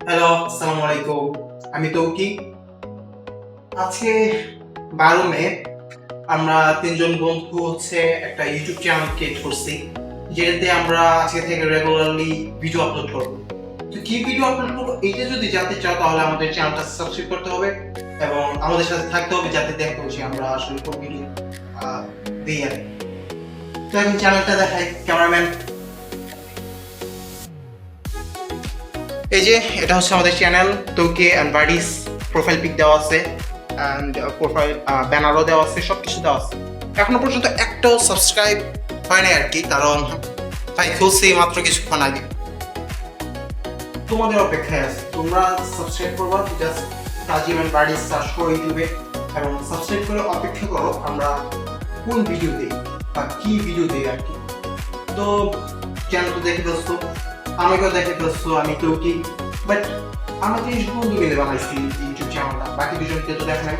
Hello, আসসালামু আলাইকুম। আমি তৌকিক। আজকে 12 মে আমরা তিনজন বন্ধু একটা ইউটিউব চ্যানেল ক্রিয়েট করছি, যেটাতে আমরা আজকে থেকে রেগুলারলি ভিডিও আপলোড করব। তো কি ভিডিও আপলোড করবো এইটা যদি জানতে চাও তাহলে আমাদের চ্যানেলটা সাবস্ক্রাইব করতে হবে এবং আমাদের সাথে থাকতে হবে, যাতে দেখতে হচ্ছে আমরা আসলে কোন ভিডিও দিই আর কি। তো এখন চ্যানেলটা দেখাই, ক্যামেরাম্যান। এই যে এটা হচ্ছে আমাদের চ্যানেল তৌকি অ্যান্ড বাডিস। প্রোফাইল পিক দেওয়া আছে অ্যান্ড প্রোফাইল ব্যানারও দেওয়া আছে, সব কিছু দেওয়া আছে। এখনো পর্যন্ত একটাও সাবস্ক্রাইব হয় নাই আর কি, কারণ ভাই খুলছি মাত্র কিছুক্ষণ আগে। তোমাদের অপেক্ষায় আছে, তোমরা সাবস্ক্রাইব করবা, just Tazim and buddies search করো ইউটিউবে এবং সাবস্ক্রাইব করে অপেক্ষা করো আমরা কোন ভিডিও দিই বা কি ভিডিও দিই আর কি। তো চ্যানেল তো দেখে ফেলছো, আমাকেও দেখে ফেলছো, আমি কেউ কি, বাট আমরা 30 বন্ধু মিলে বানাইছি ইউটিউব চ্যানেলটা, বাকি দুজনকে তো দেখে নাই,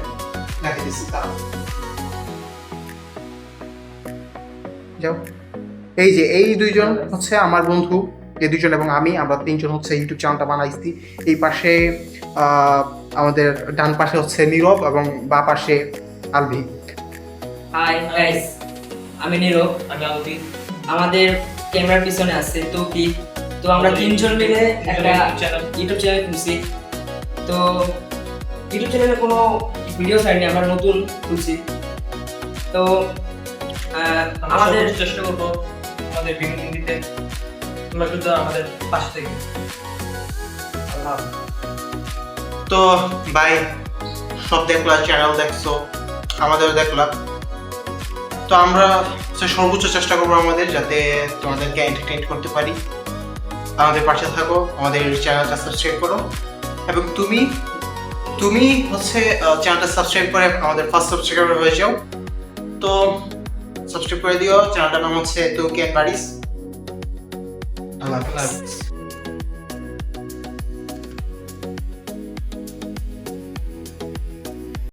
দেখে দিচ্ছি তারা। যাও, এই যে এই দুইজন হচ্ছে আমার বন্ধু, এই দুইজন এবং আমরা তিনজন হচ্ছে ইউটিউব চ্যানেলটা বানাইছি। এই পাশে আমাদের ডান পাশে হচ্ছে নীরব এবং বা পাশে আলভি। হাই গাইস, আমি নীরব। আমি আলবি। আমাদের ক্যামেরার পিছনে আছে তৌকিক। তো আমরা তিনজন মিলে একটা ইউটিউব চ্যানেল খুলছি। তো ইউটিউব চ্যানেলে কোনো ভিডিও ছাড়িনি, আমরা নতুন খুলছি। তো আমাদের চেষ্টা করবো আমাদের বিনোদন দিতে, তোমরা শুধু আমাদের পাশে থেকে। তো ভাই, সব দেখলা, চ্যানেল দেখছো, আমাদের দেখলাম। তো আমরা সর্বোচ্চ চেষ্টা করবো আমাদের, যাতে তোমাদেরকে এন্টারটেইন করতে পারি। আমাদের পাশে থাকো, আমাদের চ্যানেলটা সাবস্ক্রাইব করো এবং তুমি তুমি হচ্ছে চ্যানেলটা সাবস্ক্রাইব করে আমাদের ফার্স্ট সাবস্ক্রাইবার হয়ে যাও। তো সাবস্ক্রাইব করে দিও। চ্যানেলটার নাম হচ্ছে তৌকি অ্যান্ড বাডিস। আল্লাহ হাফেজ।